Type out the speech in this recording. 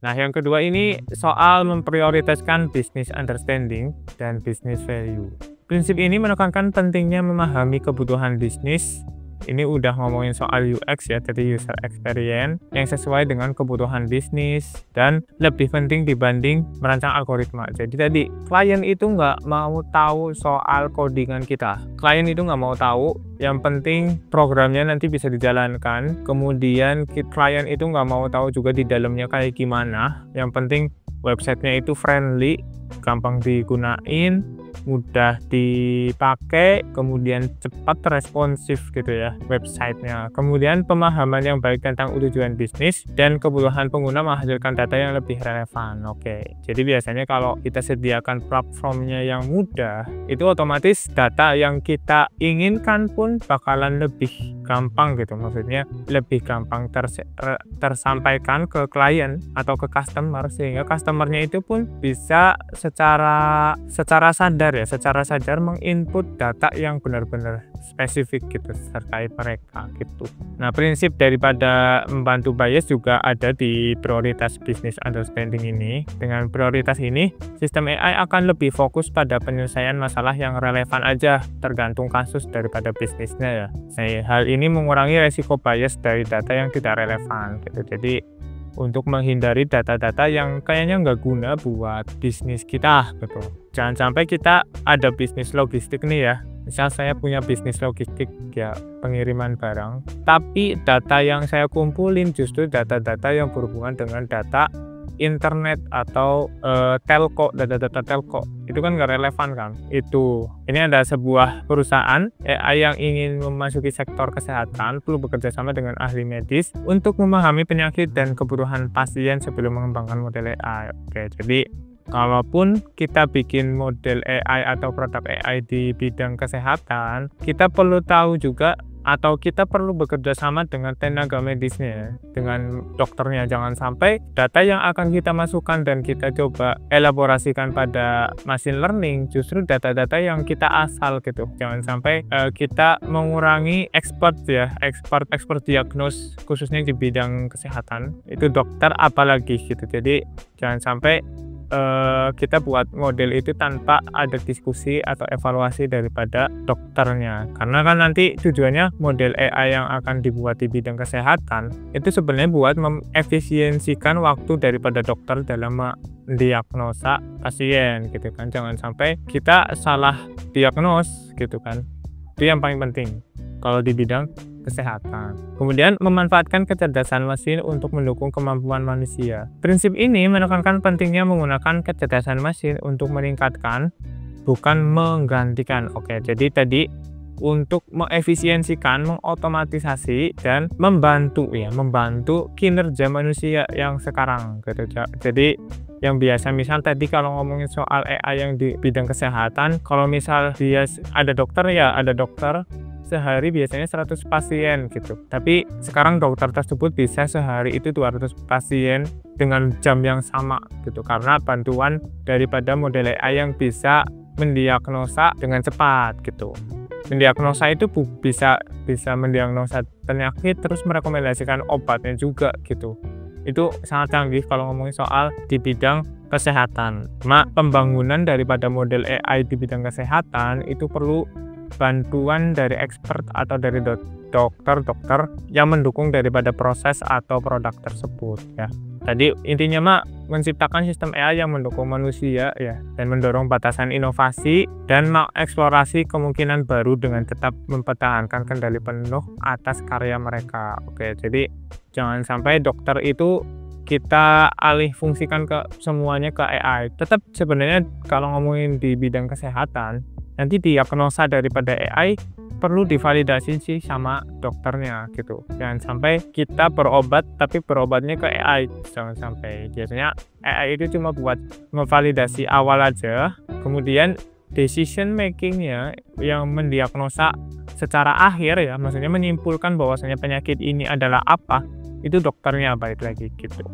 Nah, yang kedua ini soal memprioritaskan business understanding dan business value. Prinsip ini menekankan pentingnya memahami kebutuhan bisnis. Ini udah ngomongin soal UX ya, jadi user experience yang sesuai dengan kebutuhan bisnis dan lebih penting dibanding merancang algoritma. Jadi tadi klien itu nggak mau tahu soal codingan kita. Klien itu nggak mau tahu, yang penting programnya nanti bisa dijalankan. Kemudian klien itu nggak mau tahu juga di dalamnya kayak gimana. Yang penting websitenya itu friendly, gampang digunain, mudah dipakai, kemudian cepat responsif gitu ya websitenya. Kemudian pemahaman yang baik tentang tujuan bisnis dan kebutuhan pengguna menghasilkan data yang lebih relevan. Oke, jadi biasanya kalau kita sediakan platformnya yang mudah, itu otomatis data yang kita inginkan pun bakalan lebih gampang gitu. Maksudnya lebih gampang tersampaikan ke klien atau ke customer, sehingga customernya itu pun bisa secara sadar menginput data yang benar-benar spesifik gitu terkait mereka gitu. Nah, prinsip daripada membantu bias juga ada di prioritas business understanding ini. Dengan prioritas ini, sistem AI akan lebih fokus pada penyelesaian masalah yang relevan aja, tergantung kasus daripada bisnisnya ya. Nah, hal ini mengurangi resiko bias dari data yang tidak relevan gitu. Jadi untuk menghindari data-data yang kayaknya nggak guna buat bisnis kita gitu. Jangan sampai kita ada bisnis logistik nih ya, misal saya punya bisnis logistik ya, pengiriman barang, tapi data yang saya kumpulin justru data-data yang berhubungan dengan data internet atau telco, data-data telco, itu kan nggak relevan kan. Ini ada sebuah perusahaan AI yang ingin memasuki sektor kesehatan, perlu bekerja sama dengan ahli medis untuk memahami penyakit dan kebutuhan pasien sebelum mengembangkan model AI. Oke, jadi kalaupun kita bikin model AI atau produk AI di bidang kesehatan, kita perlu tahu juga atau kita perlu bekerja sama dengan tenaga medisnya, dengan dokternya. Jangan sampai data yang akan kita masukkan dan kita coba elaborasikan pada machine learning justru data-data yang kita asal gitu. Jangan sampai kita mengurangi expert diagnos khususnya di bidang kesehatan, itu dokter apalagi gitu. Jadi jangan sampai kita buat model itu tanpa ada diskusi atau evaluasi daripada dokternya, karena kan nanti tujuannya model AI yang akan dibuat di bidang kesehatan itu sebenarnya buat mengefisiensikan waktu daripada dokter dalam mendiagnosa pasien gitu kan. Jangan sampai kita salah diagnos gitu kan, itu yang paling penting kalau di bidang kesehatan. Kemudian memanfaatkan kecerdasan mesin untuk mendukung kemampuan manusia. Prinsip ini menekankan pentingnya menggunakan kecerdasan mesin untuk meningkatkan, bukan menggantikan. Oke, jadi tadi untuk mengefisiensikan, mengotomatisasi dan membantu kinerja manusia yang sekarang gitu. Jadi yang biasa misal tadi kalau ngomongin soal AI yang di bidang kesehatan, kalau misal dia ada dokter ya ada dokter sehari biasanya 100 pasien gitu. Tapi sekarang dokter tersebut bisa sehari itu 200 pasien dengan jam yang sama gitu, karena bantuan daripada model AI yang bisa mendiagnosa dengan cepat gitu. Mendiagnosa itu bisa mendiagnosa penyakit terus merekomendasikan obatnya juga gitu. Itu sangat canggih kalau ngomongin soal di bidang kesehatan. Pembangunan daripada model AI di bidang kesehatan itu perlu bantuan dari expert atau dari dokter yang mendukung daripada proses atau produk tersebut ya. Tadi intinya menciptakan sistem AI yang mendukung manusia ya, dan mendorong batasan inovasi dan mengeksplorasi kemungkinan baru dengan tetap mempertahankan kendali penuh atas karya mereka. Oke, jadi jangan sampai dokter itu kita alih fungsikan ke semuanya ke AI. Tetap sebenarnya kalau ngomongin di bidang kesehatan, nanti diagnosa daripada AI perlu divalidasi sih sama dokternya gitu. Jangan sampai kita berobat tapi berobatnya ke AI. Jangan sampai. Biasanya AI itu cuma buat memvalidasi awal aja, kemudian decision makingnya yang mendiagnosa secara akhir ya, maksudnya menyimpulkan bahwasanya penyakit ini adalah apa, itu dokternya balik lagi gitu.